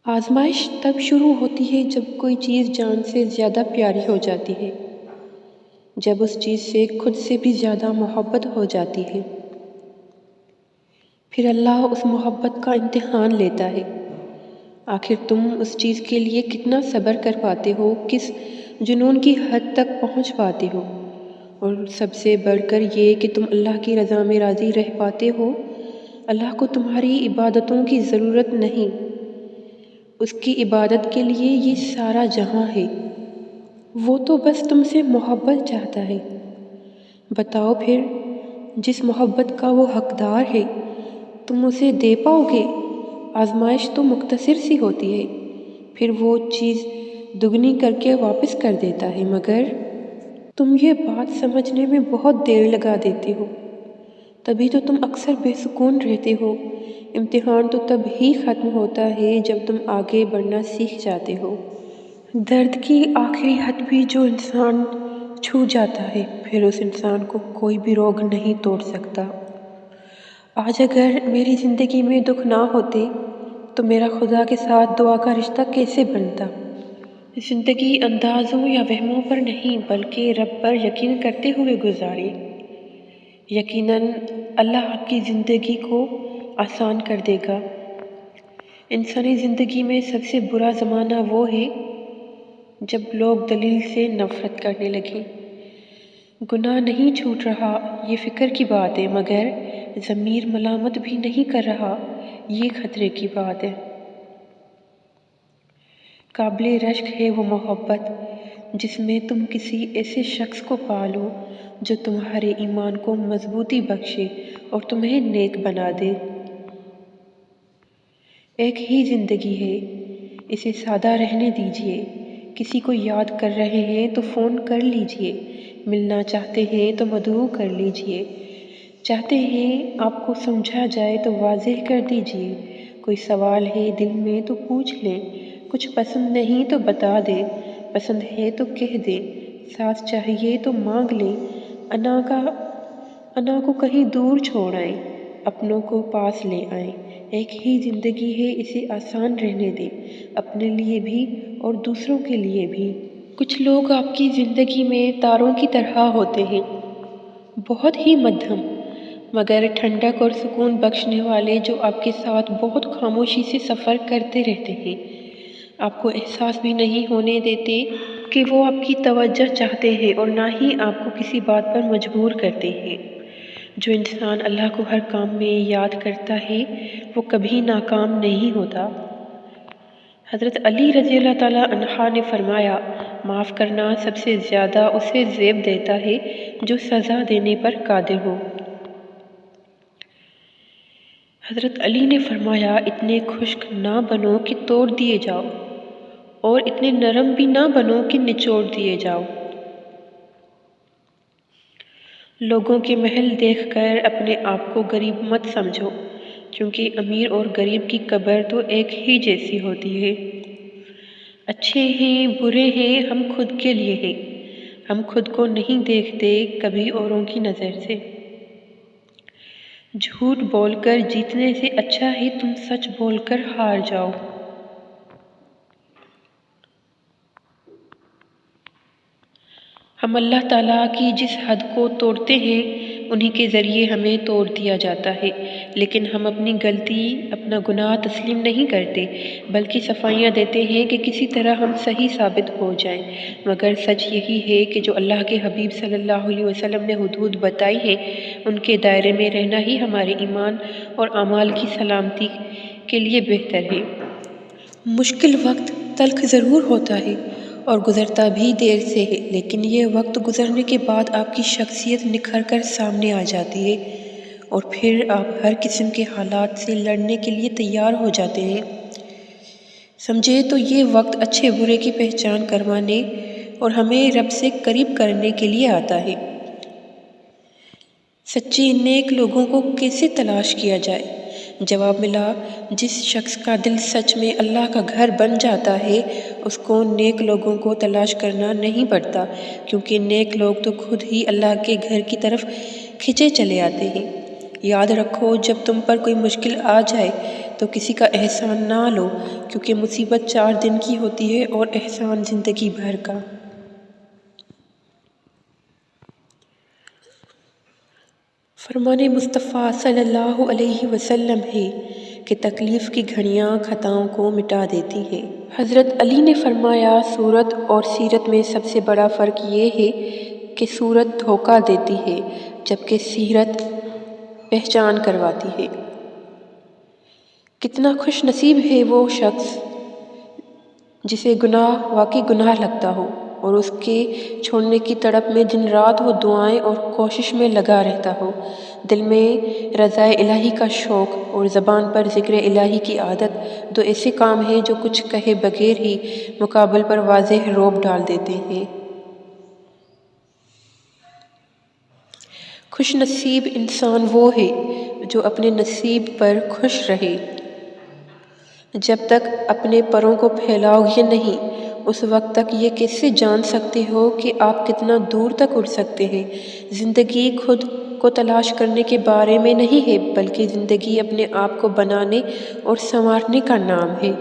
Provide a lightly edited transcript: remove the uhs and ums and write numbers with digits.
آزمائش تب شروع ہوتی ہے جب کوئی چیز جان سے زیادہ پیاری ہو جاتی ہے، جب اس چیز سے خود سے بھی زیادہ محبت ہو جاتی ہے۔ پھر اللہ اس محبت کا امتحان لیتا ہے۔ آخر تم اس چیز کے لیے کتنا صبر کر پاتے ہو، کس جنون کی حد تک پہنچ پاتے ہو، اور سب سے بڑھ کر یہ کہ تم اللہ کی رضا میں راضی رہ پاتے ہو۔ اللہ کو تمہاری عبادتوں کی ضرورت نہیں، اس کی عبادت کے لیے یہ سارا جہاں ہے۔ وہ تو بس تم سے محبت چاہتا ہے۔ بتاؤ پھر، جس محبت کا وہ حقدار ہے، تم اسے دے پاؤ گے؟ آزمائش تو مختصر سی ہوتی ہے، پھر وہ چیز دگنی کر کے واپس کر دیتا ہے، مگر تم یہ بات سمجھنے میں بہت دیر لگا دیتے ہو۔ تبھی تو تم اکثر بے سکون رہتے ہو۔ امتحان تو تب ہی ختم ہوتا ہے جب تم آگے بڑھنا سیکھ جاتے ہو۔ درد کی آخری حد بھی جو انسان چھو جاتا ہے، پھر اس انسان کو کوئی بھی روگ نہیں توڑ سکتا۔ آج اگر میری زندگی میں دکھ نہ ہوتے تو میرا خدا کے ساتھ دعا کا رشتہ کیسے بنتا؟ زندگی اندازوں یا وہموں پر نہیں بلکہ رب پر یقین کرتے ہوئے گزاریں۔ یقیناً اللہ آپ کی زندگی کو آسان کر دے گا۔ انسانی زندگی میں سب سے برا زمانہ وہ ہے جب لوگ دلیل سے نفرت کرنے لگیں۔ گناہ نہیں چھوٹ رہا، یہ فکر کی بات ہے، مگر ضمیر ملامت بھی نہیں کر رہا، یہ خطرے کی بات ہے۔ قابل رشک ہے وہ محبت جس میں تم کسی ایسے شخص کو پالو جو تمہارے ایمان کو مضبوطی بخشے اور تمہیں نیک بنا دے۔ ایک ہی زندگی ہے، اسے سادہ رہنے دیجیے۔ کسی کو یاد کر رہے ہیں تو فون کر لیجیے، ملنا چاہتے ہیں تو مدعو کر لیجیے، چاہتے ہیں آپ کو سمجھا جائے تو واضح کر دیجیے، کوئی سوال ہے دل میں تو پوچھ لیں، کچھ پسند نہیں تو بتا دیں، پسند ہے تو کہہ دیں، ساتھ چاہیے تو مانگ لیں، انا کو کہیں دور چھوڑ آئیں، اپنوں کو پاس لے آئیں۔ ایک ہی زندگی ہے، اسے آسان رہنے دیں، اپنے لیے بھی اور دوسروں کے لیے بھی۔ کچھ لوگ آپ کی زندگی میں تاروں کی طرح ہوتے ہیں، بہت ہی مدھم مگر ٹھنڈک اور سکون بخشنے والے، جو آپ کے ساتھ بہت خاموشی سے سفر کرتے رہتے ہیں، آپ کو احساس بھی نہیں ہونے دیتے کہ وہ آپ کی توجہ چاہتے ہیں، اور نہ ہی آپ کو کسی بات پر مجبور کرتے ہیں۔ جو انسان اللہ کو ہر کام میں یاد کرتا ہے وہ کبھی ناکام نہیں ہوتا۔ حضرت علی رضی اللہ تعالیٰ عنہ نے فرمایا، معاف کرنا سب سے زیادہ اسے زیب دیتا ہے جو سزا دینے پر قادر ہو۔ حضرت علی نے فرمایا، اتنے خشک نہ بنو کہ توڑ دیے جاؤ، اور اتنے نرم بھی نہ بنو کہ نچوڑ دیے جاؤ۔ لوگوں کے محل دیکھ کر اپنے آپ کو غریب مت سمجھو، کیونکہ امیر اور غریب کی قبر تو ایک ہی جیسی ہوتی ہے۔ اچھے ہیں برے ہیں، ہم خود کے لیے ہیں، ہم خود کو نہیں دیکھتے کبھی اوروں کی نظر سے۔ جھوٹ بول کر جیتنے سے اچھا ہے تم سچ بول کر ہار جاؤ۔ ہم اللہ تعالیٰ کی جس حد کو توڑتے ہیں انہی کے ذریعے ہمیں توڑ دیا جاتا ہے، لیکن ہم اپنی غلطی، اپنا گناہ تسلیم نہیں کرتے، بلکہ صفائیاں دیتے ہیں کہ کسی طرح ہم صحیح ثابت ہو جائیں۔ مگر سچ یہی ہے کہ جو اللہ کے حبیب صلی اللہ علیہ وسلم نے حدود بتائی ہیں، ان کے دائرے میں رہنا ہی ہمارے ایمان اور اعمال کی سلامتی کے لیے بہتر ہے۔ مشکل وقت تلخ ضرور ہوتا ہے اور گزرتا بھی دیر سے ہے، لیکن یہ وقت گزرنے کے بعد آپ کی شخصیت نکھر کر سامنے آ جاتی ہے، اور پھر آپ ہر قسم کے حالات سے لڑنے کے لیے تیار ہو جاتے ہیں۔ سمجھے تو یہ وقت اچھے برے کی پہچان کروانے اور ہمیں رب سے قریب کرنے کے لیے آتا ہے۔ سچے نیک لوگوں کو کیسے تلاش کیا جائے؟ جواب ملا، جس شخص کا دل سچ میں اللہ کا گھر بن جاتا ہے، اس کو نیک لوگوں کو تلاش کرنا نہیں پڑتا، کیونکہ نیک لوگ تو خود ہی اللہ کے گھر کی طرف کھنچے چلے آتے ہیں۔ یاد رکھو، جب تم پر کوئی مشکل آ جائے تو کسی کا احسان نہ لو، کیونکہ مصیبت 4 دن کی ہوتی ہے اور احسان زندگی بھر کا۔ فرمان مصطفیٰ صلی اللہ علیہ وسلم ہے کہ تکلیف کی گھڑیاں خطاؤں کو مٹا دیتی ہیں۔ حضرت علی نے فرمایا، صورت اور سیرت میں سب سے بڑا فرق یہ ہے کہ صورت دھوکہ دیتی ہے جبکہ سیرت پہچان کرواتی ہے۔ کتنا خوش نصیب ہے وہ شخص جسے گناہ واقعی گناہ لگتا ہو اور اس کے چھوڑنے کی تڑپ میں دن رات وہ دعائیں اور کوشش میں لگا رہتا ہو، دل میں رضائے الہی کا شوق اور زبان پر ذکر الہی کی عادت، دو ایسے کام ہیں جو کچھ کہے بغیر ہی مقابل پر واضح رعب ڈال دیتے ہیں۔ خوش نصیب انسان وہ ہے جو اپنے نصیب پر خوش رہے۔ جب تک اپنے پروں کو پھیلاؤ گے نہیں، اس وقت تک یہ کیسے جان سکتے ہو کہ آپ کتنا دور تک اڑ سکتے ہیں؟ زندگی خود کو تلاش کرنے کے بارے میں نہیں ہے، بلکہ زندگی اپنے آپ کو بنانے اور سنوارنے کا نام ہے۔